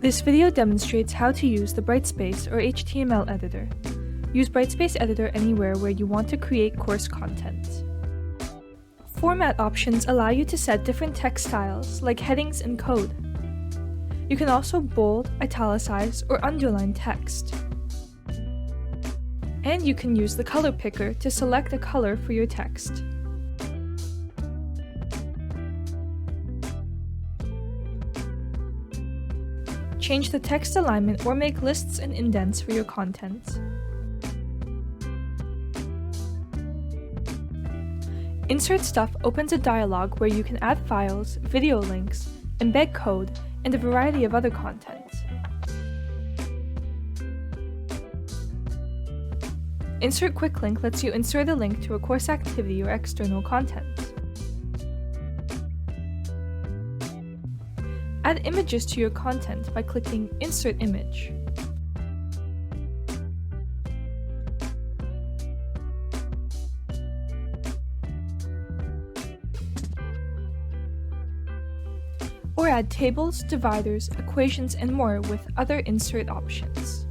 This video demonstrates how to use the Brightspace or HTML editor. Use Brightspace Editor anywhere where you want to create course content. Format options allow you to set different text styles, like headings and code. You can also bold, italicize, or underline text. And you can use the color picker to select a color for your text. Change the text alignment or make lists and indents for your content. Insert Stuff opens a dialog where you can add files, video links, embed code, and a variety of other content. Insert Quick Link lets you insert a link to a course activity or external content. Add images to your content by clicking Insert Image. Or add tables, dividers, equations, and more with other insert options.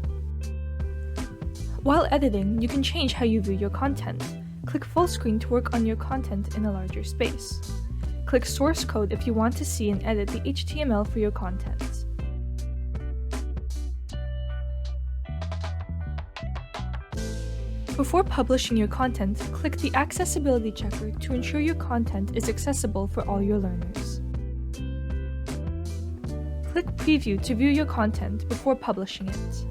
While editing, you can change how you view your content. Click full screen to work on your content in a larger space. Click source code if you want to see and edit the HTML for your content. Before publishing your content, click the accessibility checker to ensure your content is accessible for all your learners. Click Preview to view your content before publishing it.